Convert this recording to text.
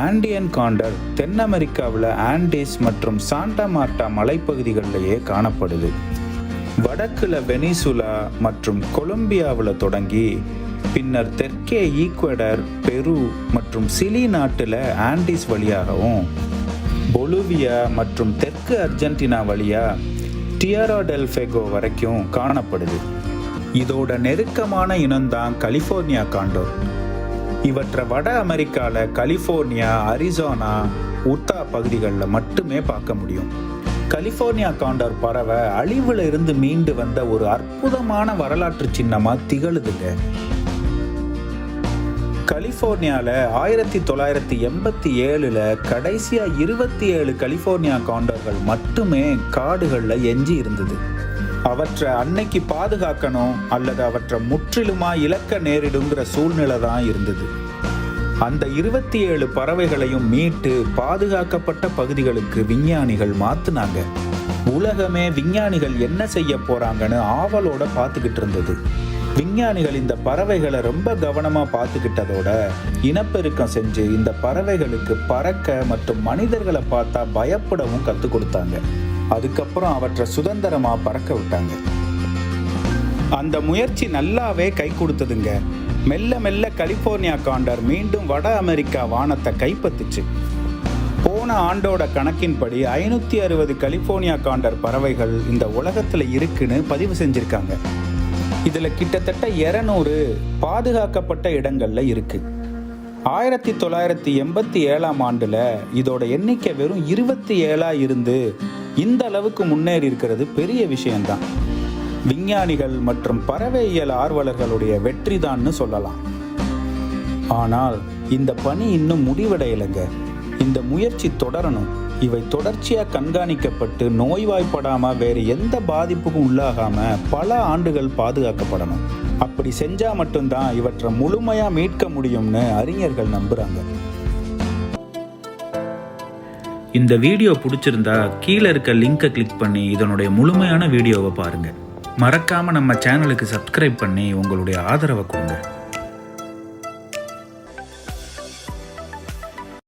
ஆண்டியன் counter தென் அமெரிக்காவில் Andes மற்றும் Santa மார்டா மலைப்பகுதிகளிலேயே காணப்படுது. வடக்குல வெனிசுலா மற்றும் கொலம்பியாவில் தொடங்கி பின்னர் தெற்கே ஈக்வடர், பெரு மற்றும் சிலி நாட்டில் ஆண்டிஸ் வழியாகவும், பொலிவியா மற்றும் தெற்கு அர்ஜென்டினா வழியா டியரா டெல் ஃபெகோ வரைக்கும் காணப்படுது. இதோட நெருக்கமான இனம்தான் கலிஃபோர்னியா காண்டோர். இவற்றை வட அமெரிக்காவில் கலிஃபோர்னியா, அரிசோனா, உத்தா பகுதிகளில் மட்டுமே பார்க்க முடியும். கலிஃபோர்னியா காண்டோர் பறவை அழிவில் இருந்து மீண்டு வந்த ஒரு அற்புதமான வரலாற்று சின்னமாக திகழுதுங்க. கலிஃபோர்னியாவில் 1987 கடைசியாக 27 கலிஃபோர்னியா காண்டோர்கள் மட்டுமே காடுகளில் எஞ்சி இருந்தது. அவற்றை அன்னைக்கு பாதுகாக்கணும் அல்லது அவற்றை முற்றிலுமாக இழக்க நேரிடுங்கிற சூழ்நிலை தான் இருந்தது. அந்த 27 பறவைகளையும் மீட்டு பாதுகாக்கப்பட்ட பகுதிகளுக்கு விஞ்ஞானிகள் மாற்றினாங்க. உலகமே விஞ்ஞானிகள் என்ன செய்ய போகிறாங்கன்னு ஆவலோட பார்த்துக்கிட்டு இருந்தது. விஞ்ஞானிகள் இந்த பறவைகளை ரொம்ப கவனமாக பார்த்துக்கிட்டதோட இனப்பெருக்கம் செஞ்சு இந்த பறவைகளுக்கு பறக்க மற்றும் மனிதர்களை பார்த்தா பயப்படவும் கற்றுக் கொடுத்தாங்க. அதுக்கப்புறம் அவற்றை சுதந்திரமாக பறக்க விட்டாங்க. அந்த முயற்சி நல்லாவே கை கொடுத்ததுங்க. மெல்ல மெல்ல கலிஃபோர்னியா காண்டர் மீண்டும் வட அமெரிக்கா வானத்தை கைப்பற்றுச்சு. போன ஆண்டோட கணக்கின்படி 560 கலிஃபோர்னியா காண்டர் பறவைகள் இந்த உலகத்தில் இருக்குன்னு பதிவு செஞ்சுருக்காங்க. இதில் கிட்டத்தட்ட 200 பாதுகாக்கப்பட்ட இடங்களில் இருக்கு. 1987 இதோட எண்ணிக்கை வெறும் 27 இருந்து இந்த அளவுக்கு முன்னேறி இருக்கிறது பெரிய விஷயம்தான். விஞ்ஞானிகள் மற்றும் பறவையியல் ஆர்வலர்களுடைய வெற்றி தான்னு சொல்லலாம். ஆனால் இந்த பணி இன்னும் முடிவடையலைங்க. இந்த முயற்சி தொடரணும். இவை தொடர்ச்சியாக கண்காணிக்கப்பட்டு நோய்வாய்ப்படாமல் வேறு எந்த பாதிப்புக்கும் உள்ளாகாம பல ஆண்டுகள் பாதுகாக்கப்படணும். அப்படி செஞ்சா மட்டும்தான் இவற்றை முழுமையா மீட்க முடியும்னு அறிஞர்கள் நம்புறாங்க. இந்த வீடியோ பிடிச்சிருந்தா கீழே இருக்க லிங்கை கிளிக் பண்ணி இதனுடைய முழுமையான வீடியோவை பாருங்க. மறக்காம நம்ம சேனலுக்கு சப்ஸ்கிரைப் பண்ணி உங்களுடைய ஆதரவை கொடுங்க.